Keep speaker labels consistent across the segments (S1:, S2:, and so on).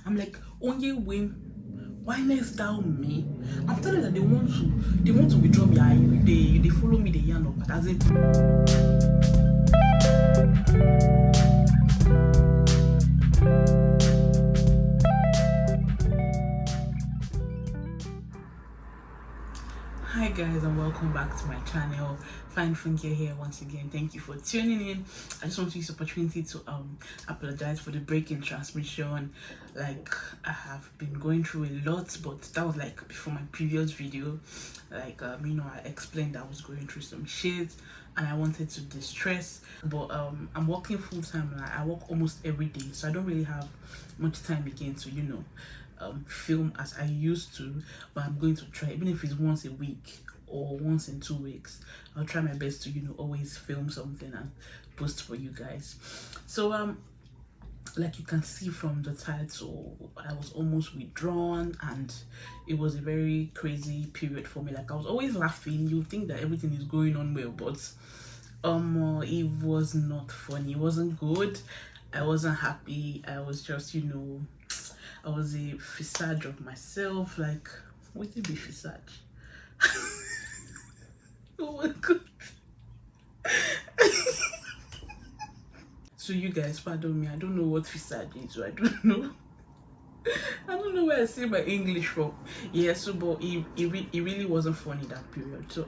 S1: I'm like, only win. Why next down me? I'm telling them that they want to withdraw me. They follow me, they yarn up, but as in. Hi guys, and welcome back to my channel. Finefunke here once again. Thank you for tuning in. I just want to use the opportunity to apologize for the break in transmission. Like, I have been going through a lot, but that was like before my previous video. Like I explained that I was going through some shit and I wanted to distress, but I'm working full-time. I work almost every day, so I don't really have much time again to film as I used to. But I'm going to try, even if it's once a week or once in 2 weeks. I'll try my best to always film something and post for you guys. So like you can see from the title, I was almost withdrawn, and it was a very crazy period for me. Like, I was always laughing. You think that everything is going on well, but it was not funny. It wasn't good. I wasn't happy. I was just I was a visage of myself. Like, what did be visage? Oh my god. So you guys pardon me, I don't know what visage is, so I don't know. I don't know where I say my English from. Yeah, so but it really wasn't funny that period. So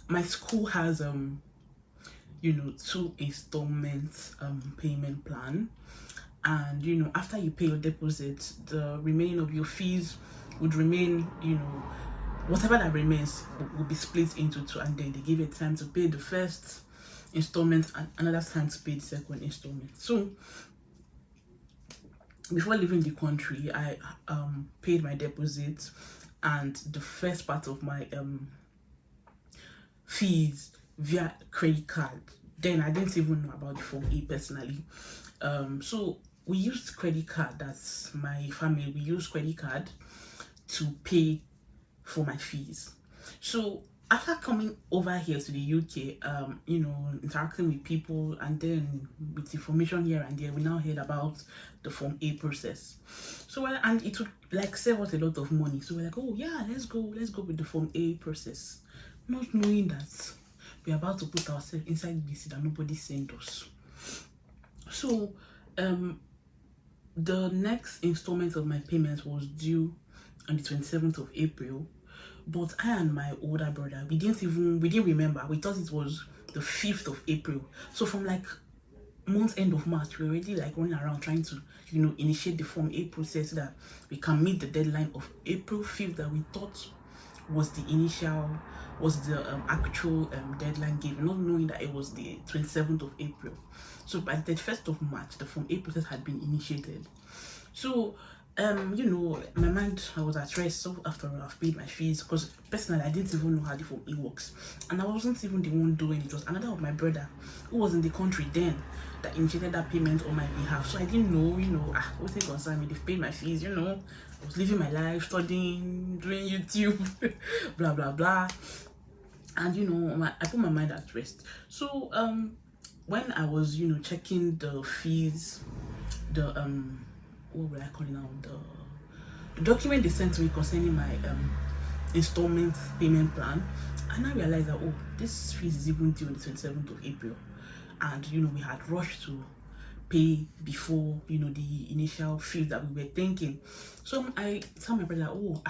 S1: my school has 2 installments payment plan, and after you pay your deposit, the remaining of your fees would remain, whatever that remains will be split into 2, and then they give you time to pay the first installment and another time to pay the second installment. So before leaving the country, I paid my deposit and the first part of my fees via credit card. Then I didn't even know about the Form A personally. So we used credit card. That's my family. We used credit card to pay for my fees. So after coming over here to the UK, interacting with people, and then with information here and there, we now heard about the Form A process. So and it would like save us a lot of money. So we're like, oh yeah, let's go with the Form A process, not knowing that we're about to put ourselves inside BC that nobody sent us. So the next installment of my payments was due on the 27th of April. But I and my older brother, we didn't remember. We thought it was the 5th of April. So from like month end of March, we're already like running around trying to initiate the Form A process so that we can meet the deadline of April 5th that we thought was the actual deadline given, not knowing that it was the 27th of April. So by the 31st of March, the Form A process had been initiated. So my mind, I was at rest. So after I've paid my fees, because personally I didn't even know how the Form A works, and I wasn't even the one doing it. It was another of my brother who was in the country then that initiated that payment on my behalf. So I didn't know, what's it concern me? They've paid my fees, I was living my life, studying, doing YouTube, blah blah blah. And I put my mind at rest. So when I was checking the fees, the what will I call it now, the document they sent to me concerning my installment payment plan, and I realized that, oh, this fees is even due on the 27th of April, and we had rushed to pay before the initial fee that we were thinking. So I tell my brother, oh,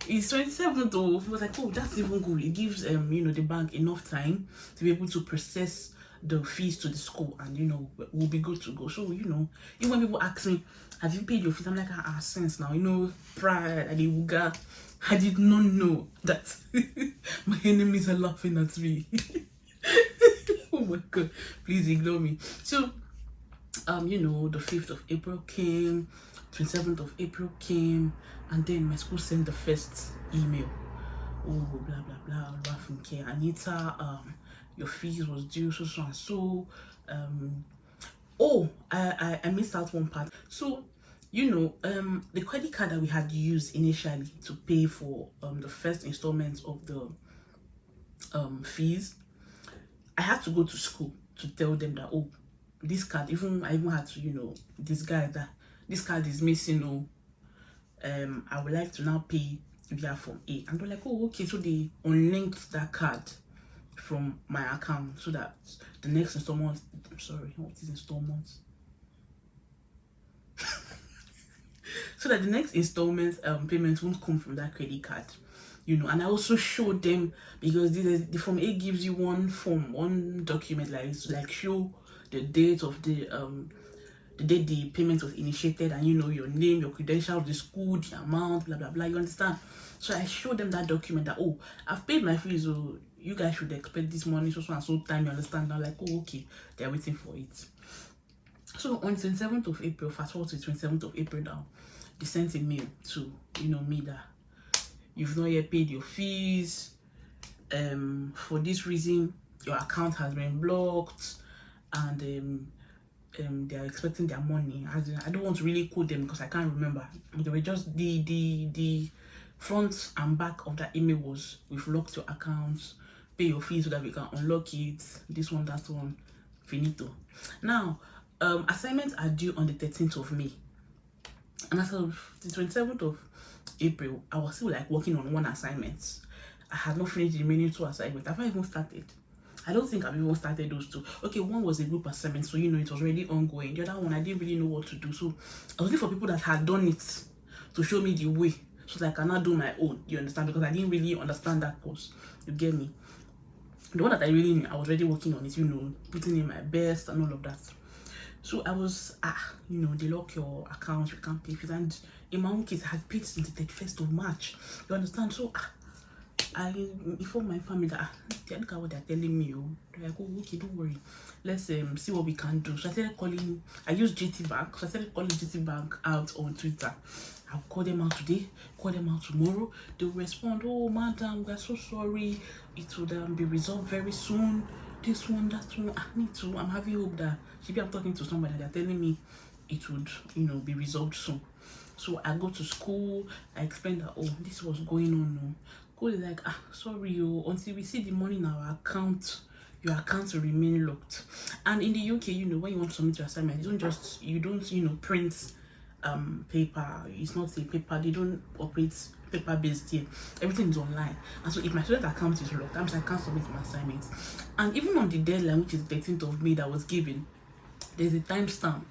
S1: it's 27th though. He was like, oh, that's even good. It gives the bank enough time to be able to process the fees to the school, and we'll be good to go. So even when people ask me, have you paid your fees, I'm like, sense now, pride, I did not know that my enemies are laughing at me. Oh my god, please ignore me. So the 5th of April came, 27th of April came, and then my school sent the first email. Oh, blah blah blah, Finefunke, Anita, your fees was due so and so. Oh, I missed out one part. So the credit card that we had used initially to pay for the first installment of the fees, I had to go to school to tell them that, oh, this card, I even had to, you know, this guy that this card is missing. Oh, I would like to now pay via Form A. And they're like, oh, okay. So they unlinked that card from my account so that the next installment, I'm sorry, what is installment? So that the next installment payment won't come from that credit card, you know. And I also showed them, because the Form A gives you one document, like show the date of the date the payment was initiated, and you know, your name, your credentials, the school, the amount, blah blah blah, you understand. So I showed them that document that, oh, I've paid my fees, so you guys should expect this money so and so time, you understand. Now, like, oh, okay, they're waiting for it. So on 27th of April, fast forward to 27th of April now, they sent a mail to, you know, me that you've not yet paid your fees, for this reason your account has been blocked, and they are expecting their money. I don't want to really quote them because I can't remember. They were just the front and back of that email was, we've locked your accounts, pay your fees so that we can unlock it, this one, that one, finito. Now assignments are due on the 13th of May, and as of the 27th of April, I was still like working on one assignment. I had not finished the remaining 2 assignments. Have I even started? I don't think I've even started those 2. Okay, one was a group assignment, so you know, it was already ongoing. The other one, I didn't really know what to do, so I was looking for people that had done it to show me the way, so that I cannot do my own, you understand, because I didn't really understand that course, you get me. The one that I really knew, I was already working on it, you know, putting in my best and all of that. So I was, you know, they lock your account, you can't pay fees. And in my own case, I had paid since the 31st of March. You understand? So I informed my family that, look at what they're telling me. They're like, oh, okay, don't worry. Let's see what we can do. So I started calling, I used GT Bank. So I started calling GT Bank out on Twitter. I'll call them out today, call them out tomorrow. They'll respond, oh, madam, we're so sorry. It would be resolved very soon. This one, that one, me too. I'm having hope that maybe I'm talking to somebody, they're telling me it would, you know, be resolved soon. So I go to school, I explain that, oh, this was going on. School is like, sorry, until we see the money in our account, your account will remain locked. And in the UK, you know, when you want to submit your assignment, you don't, you know, print paper. It's not a paper, they don't operate paper-based here. Everything is online. And so if my student account is locked, I can't submit my assignments. And even on the deadline, which is 13th of May that was given, there's a timestamp.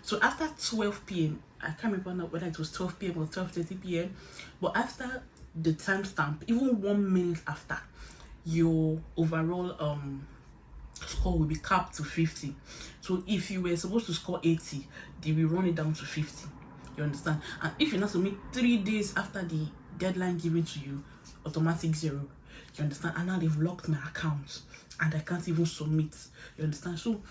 S1: So after 12 p.m, I can't remember whether it was 12 p.m or 12:30 p.m, but after the timestamp, even 1 minute after, your overall score will be capped to 50. So if you were supposed to score 80, they will run it down to 50. You understand? And if you not submit 3 days after the deadline given to you, automatic 0. You understand? And now they've locked my account and I can't even submit. You understand? So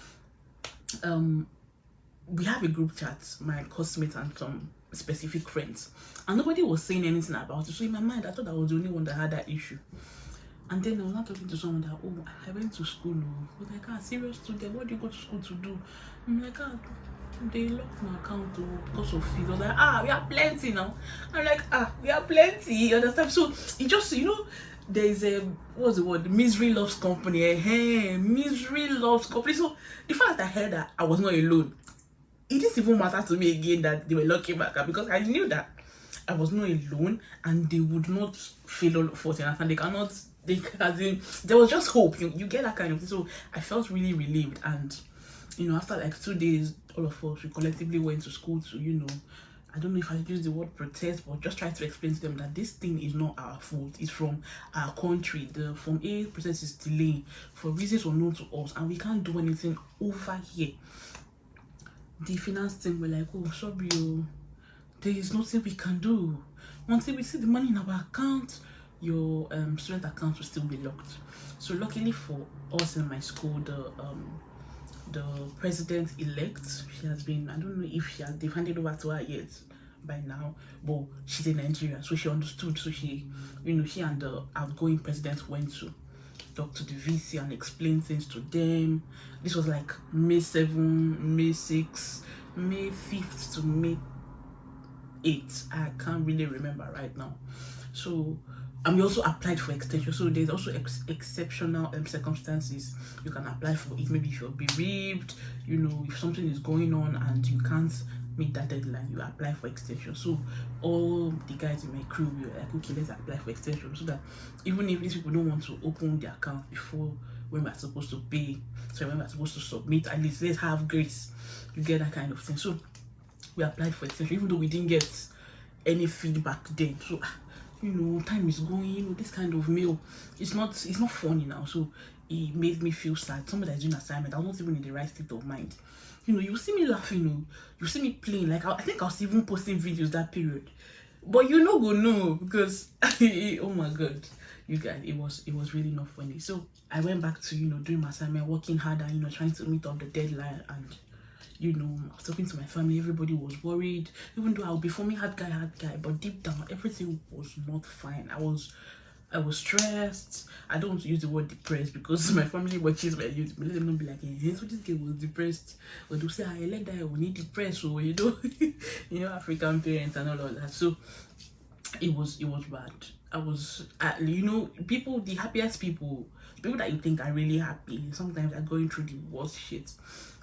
S1: we have a group chat, my classmates and some specific friends, and nobody was saying anything about it. So in my mind, I thought I was the only one that had that issue. And then I was not talking to someone that, oh, I went to school. I was like, serious student, what do you go to school to do? I'm like, they locked my account because of fees. I was like, we are plenty now. I'm like, we are plenty. You understand? So it just, you know, there is a, what's the word? Misery loves company. Misery loves company. So the fact that I heard that I was not alone, it didn't even matter to me again that they were locking my account, because I knew that I was not alone and they would not fail all of us. And they cannot, there was just hope. You get that kind of thing. So I felt really relieved. And you know, after like 2 days, all of us, we collectively went to school to, you know, I don't know if I use the word protest, but just try to explain to them that this thing is not our fault. It's from our country. The Form A process is delaying for reasons unknown to us, and we can't do anything over here. The finance team were like, oh, sorry, there is nothing we can do. Until we see the money in our account, your student account will still be locked. So luckily for us in my school, the president-elect, she has been, I don't know if they've handed over to her yet by now, but she's in Nigeria, so she understood. So she, you know, she and the outgoing president went to talk to the VC and explain things to them. This was like May 7, May 6, May 5th to May 8th. I can't really remember right now. So And we also applied for extension. So there's also exceptional circumstances you can apply for it. Maybe if you're bereaved, you know, if something is going on and you can't meet that deadline, you apply for extension. So all the guys in my crew were like, okay, let's apply for extension, so that even if these people don't want to open the account before when we're supposed to pay, so when we're supposed to submit, at least let's have grace. You get that kind of thing. So we applied for extension, even though we didn't get any feedback then. So you know, time is going, you know, this kind of mail, it's not funny now. So it made me feel sad. Somebody that's doing assignment, I was not even in the right state of mind. You know, you see me laughing, you know, you see me playing. Like, I think I was even posting videos that period. But you know, go no, because oh my god, you guys, it was really not funny. So I went back to, you know, doing my assignment, working harder, you know, trying to meet up the deadline. And you know, I was talking to my family, everybody was worried, even though I'll be forming hard guy, but deep down everything was not fine. I was stressed. I don't want to use the word depressed because my family watches my YouTube. Let them not be like, hey, so this girl was depressed. Or they'll say, I let that we need depressed, or you know, you know, African parents and all of that. So it was bad. I was, you know, people, the happiest people that you think are really happy, sometimes are going through the worst shit.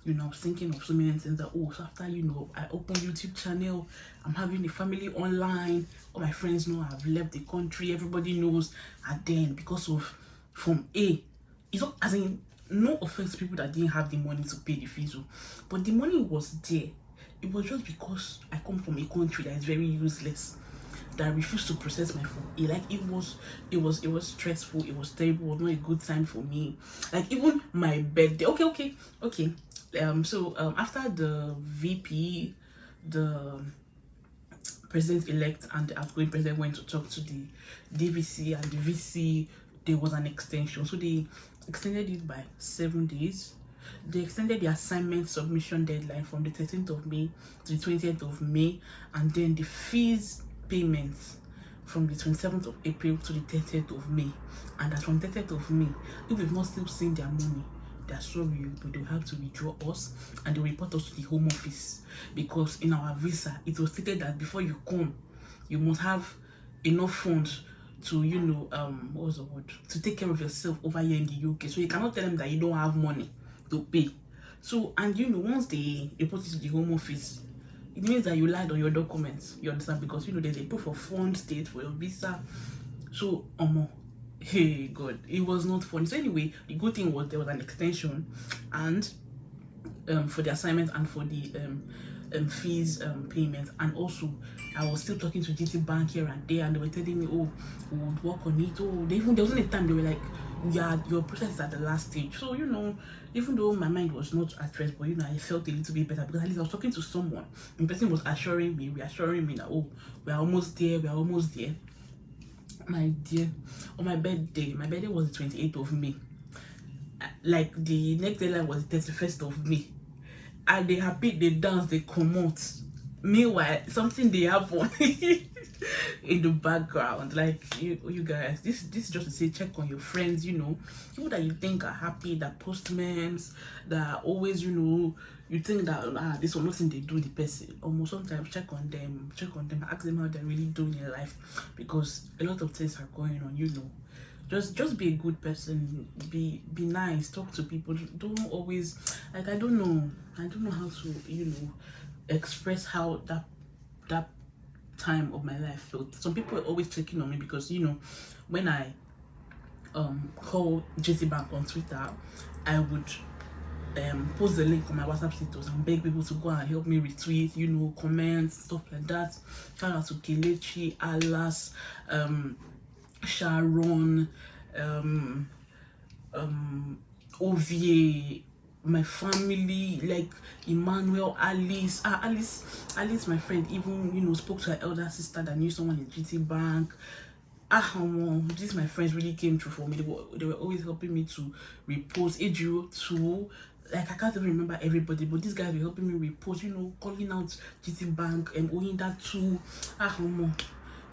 S1: You know, I was thinking of so many things that, oh, so after, you know, I opened YouTube channel, I'm having a family online, all my friends know I've left the country, everybody knows. And then because of, from A, it's not, as in, no offense to people that didn't have the money to pay the fees, but the money was there. It was just because I come from a country that is very useless, that I refused to process my phone. Like, it was stressful, it was terrible, it was not a good time for me. Like, even my birthday, okay. So after the VP, the president-elect and the outgoing president went to talk to the DVC, and the VC, there was an extension. So they extended it by 7 days. They extended the assignment submission deadline from the 13th of May to the 20th of May, and then the fees payments from the 27th of April to the 30th of May. And as from 30th of May, if we've not still seen their money, they're sorry, but they'll have to withdraw us and they'll report us to the Home Office, because in our visa it was stated that before you come, you must have enough funds to, you know, what was the word, to take care of yourself over here in the UK. So you cannot tell them that you don't have money to pay. So, and you know, once they report it to the Home Office, it means that you lied on your documents. You understand? Because, you know, there's a proof of fund state for your visa. So hey god, it was not funny. So anyway, the good thing was there was an extension, and for the assignment and for the fees payment. And also I was still talking to GT Bank here and there, and they were telling me, oh, we would work on it. Oh, there wasn't a time they were like, yeah, your process is at the last stage. So, you know, even though my mind was not at rest, but, you know, I felt a little bit better, because at least I was talking to someone, and the person was reassuring me that, oh, we're almost there. My dear, on my birthday was the 28th of May. Like, the next deadline was the 31st of May. And they happy, they dance, they come out. Meanwhile, something they happen in the background. Like, you guys, this is just to say, check on your friends, you know, people that you think are happy, that post memes, that are always, you know, you think that this one, nothing they do the person. Almost sometimes check on them, ask them how they're really doing in life, because a lot of things are going on, you know. Just be a good person, be nice, talk to people. Don't always, like, I don't know how to, you know, express how that time of my life felt. Some people are always checking on me, because, you know, when I call JT Bank on Twitter, I would post the link on my WhatsApp status and beg people to go and help me retweet, you know, comments, stuff like that. Shout out to Kelechi, Alas, Sharon, Ovie, my family, like Emmanuel, Alice, my friend, even, you know, spoke to her elder sister that knew someone in GT Bank. These my friends really came through for me. They were always helping me to repost. Ejiro too. Like, I can't even remember everybody, but these guys were helping me repost, you know, calling out GT Bank and owing that too.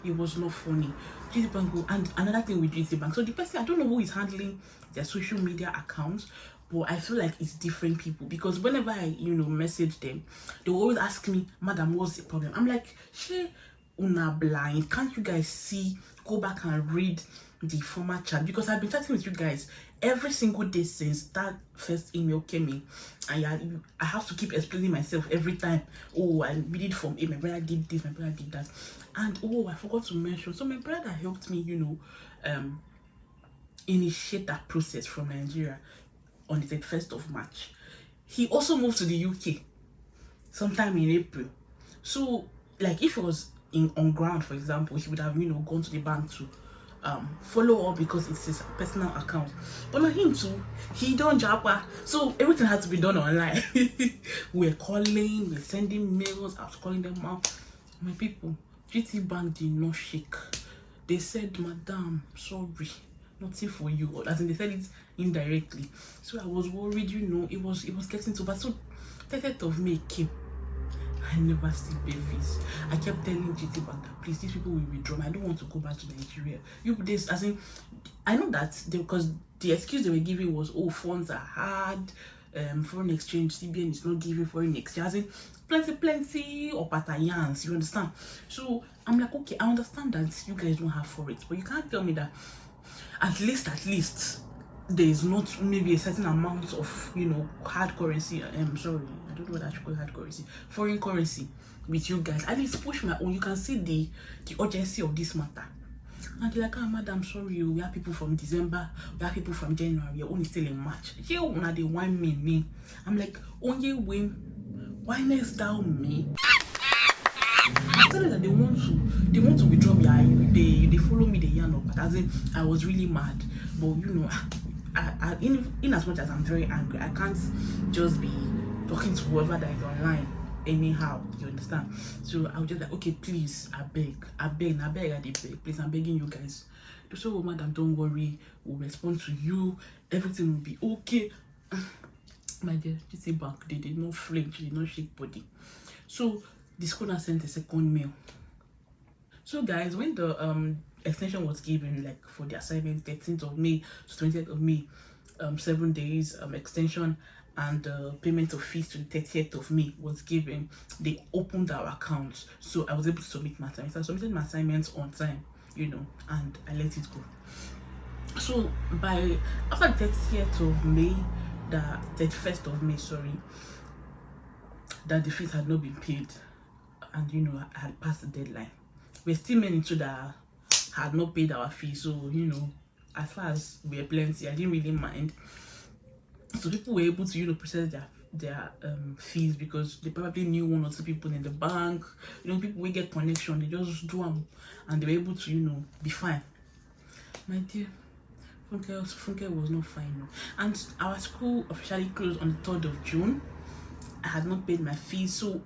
S1: It was not funny. GT Bank, and another thing with GT Bank. So the person, I don't know who is handling their social media accounts, but I feel like it's different people, because whenever I, you know, message them, they will always ask me, madam, what's the problem? I'm like, shit, una blind? Can't you guys see? Go back and read the former chat, because I've been chatting with you guys every single day since that first email came in, and yeah, I have to keep explaining myself every time. Oh, I read it from A, my brother did this, my brother did that. And oh, I forgot to mention, so my brother helped me, you know, initiate that process from Nigeria on the 31st of March. He also moved to the UK sometime in April. So like if it was on ground, for example, he would have, you know, gone to the bank to follow up because it's his personal account. But not him too, he don't japa, so everything had to be done online. We're calling, we're sending mails, I was calling them out. My people, GT Bank did not shake. They said, madam, sorry, nothing for you. As in, they said it indirectly. So I was worried, you know, it was getting too bad. So 30th of May came. I never see babies. I kept telling GT Bank that please, these people will withdraw. I don't want to go back to Nigeria. You this, as in, I know that because the excuse they were giving was, oh, funds are hard, foreign exchange, CBN is not giving foreign exchange, as in plenty or patayans, you understand? So I'm like, okay, I understand that you guys don't have forex, but you can't tell me that at least there is not maybe a certain amount of, you know, hard currency. Sorry, I don't know what I should call hard currency, foreign currency with you guys. At least push my own. You can see the urgency of this matter. And they're like, ah, madam, sorry, we have people from December, we have people from January, you're only still in March. Here una they want me. I'm like, only win, why next down me? I tell them that they want to withdraw me. They follow me, they yarn up. As in, I was really mad. But you know, in as much as I'm very angry, I can't just be talking to whoever that is online anyhow, you understand? So I was just like, okay, please, I beg, please, I'm begging you guys. So, madam, don't worry, we'll respond to you, everything will be okay. My dear, GT Bank, they did not flinch, they did not shake body. So the school has sent a second mail. So guys, when the extension was given, like for the assignment 13th of May to 20th of May, 7 days extension, and payment of fees to the 30th of May was given, they opened our accounts. So I was able to submit my assignments. I submitted my assignments on time, you know, and I let it go. So after the 30th of May, the 31st of May, sorry, that the fees had not been paid, and you know, I had passed the deadline. We're still many to that had not paid our fees, so you know, as far as we are plenty, I didn't really mind. So people were able to, you know, process their fees because they probably knew one or two people in the bank. You know, people will get connection, they just do them, and they were able to, you know, be fine. My dear, Funke was not fine, no. And our school officially closed on the 3rd of June. I had not paid my fees, so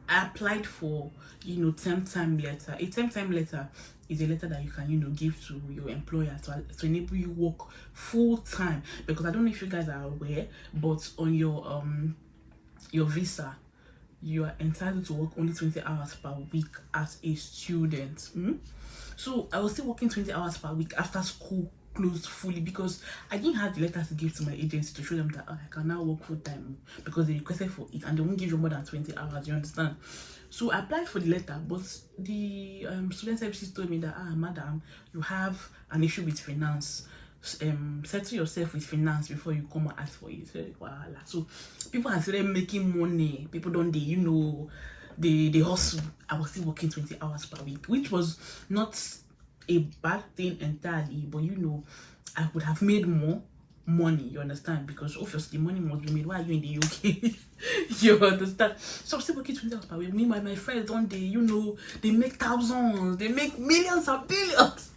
S1: I applied for, you know, temp time letter. A temp time letter is a letter that you can, you know, give to your employer to enable you work full time. Because I don't know if you guys are aware, but on your visa, you are entitled to work only 20 hours per week as a student. So I was still working 20 hours per week after school closed fully, because I didn't have the letter to give to my agency to show them that I can now work full time, because they requested for it and they won't give you more than 20 hours, you understand? So I applied for the letter, but the student services told me that, madam, you have an issue with finance. Settle yourself with finance before you come and ask for it. So people are still making money. People don't, you know, they hustle. I was still working 20 hours per week, which was not a bad thing entirely, but you know, I would have made more money, you understand? Because obviously money must be made. Why are you in the UK? You understand? So I'm still working 20 hours per week. Me, my friends, don't they, you know, they make thousands, they make millions and billions.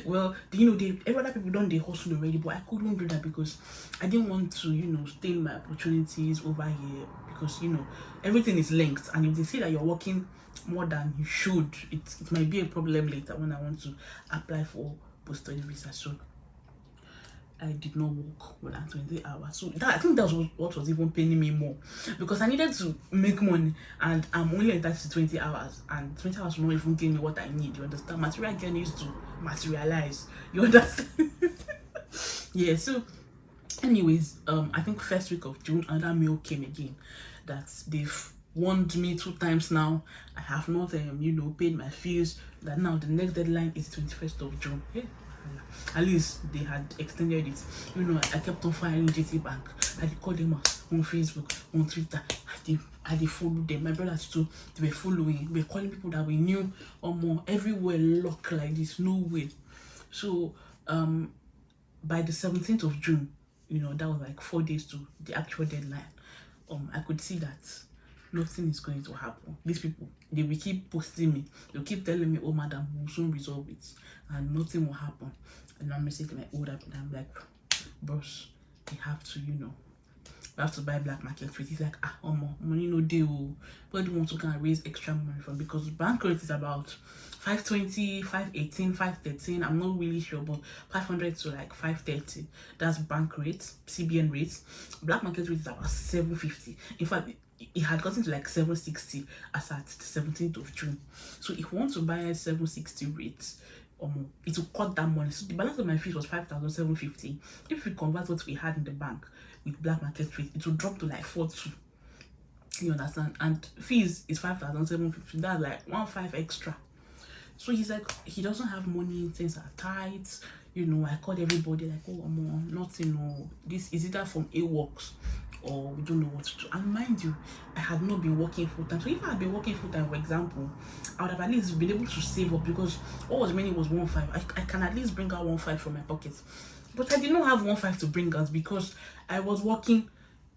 S1: Well, you know, every other people they hustle already, but I couldn't do that because I didn't want to, you know, stay my opportunities over here, because you know, everything is linked, and if they see that you're working more than you should, it might be a problem later when I want to apply for post-study visa. So I did not work more than 20 hours. So I think that was what was even paying me more, because I needed to make money and I'm only entitled to 20 hours, and 20 hours will not even give me what I need, you understand? Material gain needs to materialize, you understand? Yeah, so anyways, I think first week of June another mail came again that they've warned me 2 times now. I have not paid my fees. That now the next deadline is 21st of June. Yeah. At least they had extended it. I kept on firing GT Bank. I did call them on Facebook, on Twitter. I did follow them. My brothers too, they were following. We were calling people that we knew or more. Everywhere locked like this, no way. So by the 17th of June, that was like 4 days to the actual deadline. I could see that nothing is going to happen. These people, they will keep posting me. They'll keep telling me, oh madam, we'll soon resolve it, and nothing will happen. And I'm messaging my older brother, I'm like, bros, we have to, we have to buy black market rate. He's like, money no deal. But do you want to kind of raise extra money from? Because bank rate is about 520, 518, 513. I'm not really sure, but 500 to like 530. That's bank rate, CBN rate. Black market rate is about 750. In fact, it had gotten to like 760 as at the 17th of June. So if you want to buy a 760 rate, it will cut that money. So the balance of my fees was 5,750. If we convert what we had in the bank with black market rate, it will drop to like 4,2. You understand? And fees is 5,750. That's like 1,500 extra. So he's like, he doesn't have money, things are tight. I called everybody like, nothing, this is either from A-Works or we don't know what to do. And mind you, I had not been working full time. So if I had been working full time, for example, I would have at least been able to save up, because what was remaining was 1,500. I can at least bring out 1,500 from my pocket. But I did not have 1,500 to bring out because I was working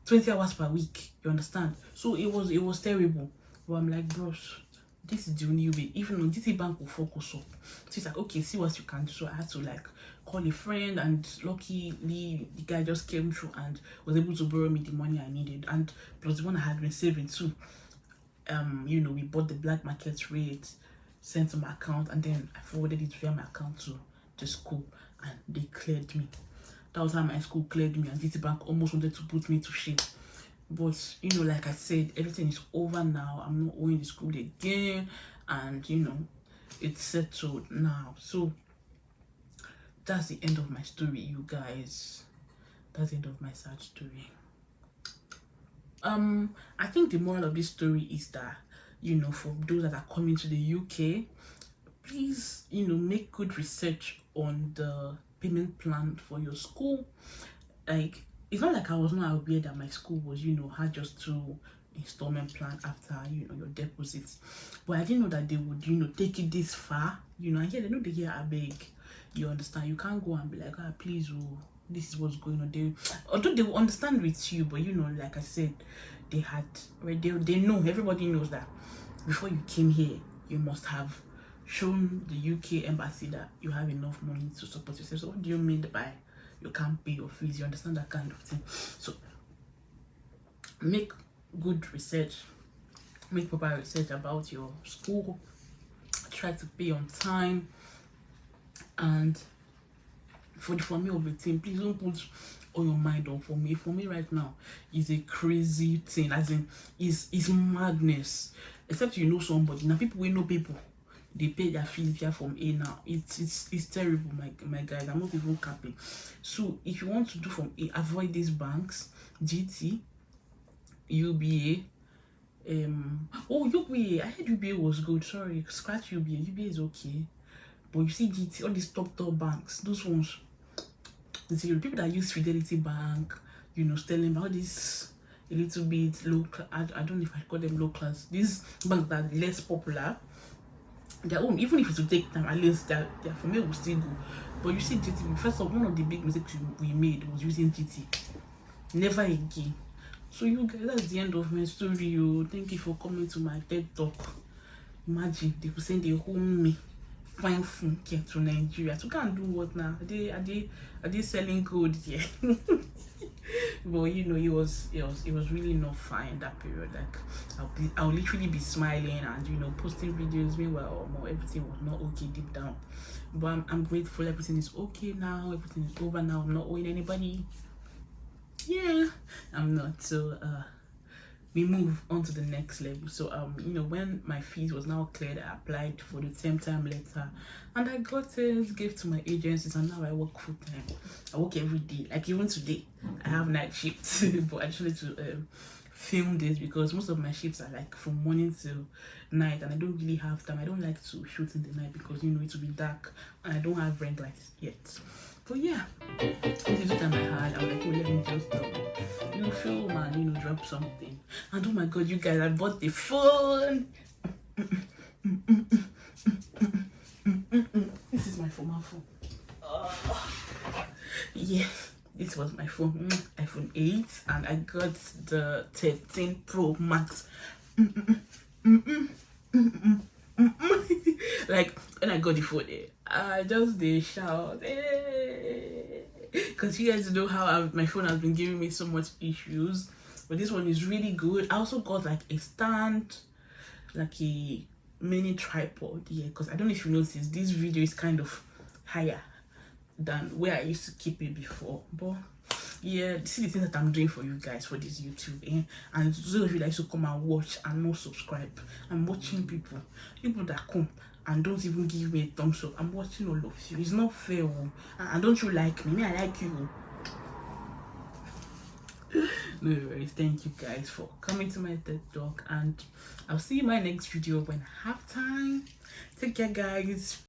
S1: 20 hours per week. You understand? So it was terrible. But I'm like, bros, this is the only way. Even though GT Bank will focus up. So it's like, okay, see what you can do. So I had to like call a friend, and luckily the guy just came through and was able to borrow me the money I needed, and plus the one I had been saving too. We bought the black market rate, sent to my account, and then I forwarded it via my account to the school, and they cleared me. That was how my school cleared me, and GT Bank almost wanted to put me to shame. But like I said, everything is over now. I'm not owing the school again, and it's settled now. So that's the end of my story, you guys. That's the end of my sad story. I think the moral of this story is that, for those that are coming to the UK, please, make good research on the payment plan for your school. Like, it's not like I was not aware that my school was, had just 2 installment plan after, your deposits. But I didn't know that they would, take it this far, and here they know they hear a beg. You understand? You can't go and be like, please, this is what's going on. Although they will understand with you, but like I said, they know, everybody knows that before you came here, you must have shown the UK embassy that you have enough money to support yourself. So what do you mean by you can't pay your fees? You understand that kind of thing? So make good research, make proper research about your school, try to pay on time, and for the family of the team, please don't put all your mind on for me. For me right now is a crazy thing, as in is madness. Except somebody. Now people, we know people, they pay their fees here from A now. It's terrible, my guys. I'm not even capping. So if you want to do from A, avoid these banks, GT, UBA. UBA. I heard UBA was good. Sorry, scratch UBA. UBA is okay. But you see GT, all these top banks, those ones, the people that use Fidelity Bank, Sterling, all this a little bit low. I don't know if I call them low class. These banks that are less popular, their own, even if it will take time, at least their for me will still go. But you see GT, first of all, one of the big mistakes we made was using GT. Never again. So you guys, that's the end of my story. Thank you for coming to my TED talk. Imagine they could send a home me Finefunke to Nigeria. So can do what now? Are they selling gold here? But it was really not fine that period. Like I'll literally be smiling and posting videos. Meanwhile, everything was not okay deep down. But I'm grateful. Everything is okay now. Everything is over now. I'm not owing anybody. Yeah, I'm not. So we move on to the next level. So when my fees was now cleared, I applied for the term time letter, and I got it, gave to my agencies, and now I work full time. I work every day. Like even today, I have night shifts, but I just wanted to film this because most of my shifts are like from morning till night, and I don't really have time. I don't like to shoot in the night because, you know, it will be dark and I don't have ring lights yet. But yeah, this is the time I had. I was like, oh, let me just you know, film and, you know, drop something. And oh my god, you guys, I bought the phone. This is my former phone. Yeah, this was my phone, iPhone 8, and I got the 13 Pro Max. Like, when I got the phone, I just did shout, because you guys know how my phone has been giving me so much issues, but this one is really good. I also got like a stand, like a mini tripod, yeah, because I don't know if you noticed, this video is kind of higher than where I used to keep it before. But yeah, see the things that I'm doing for you guys for this YouTube, and those of you that used to come and watch and not subscribe, I'm watching people that come and don't even give me a thumbs up. I'm watching all of you. It's not fair. And don't you like me? I like you. No worries. Thank you guys for coming to my TED Talk, and I'll see you in my next video when I have time. Take care, guys.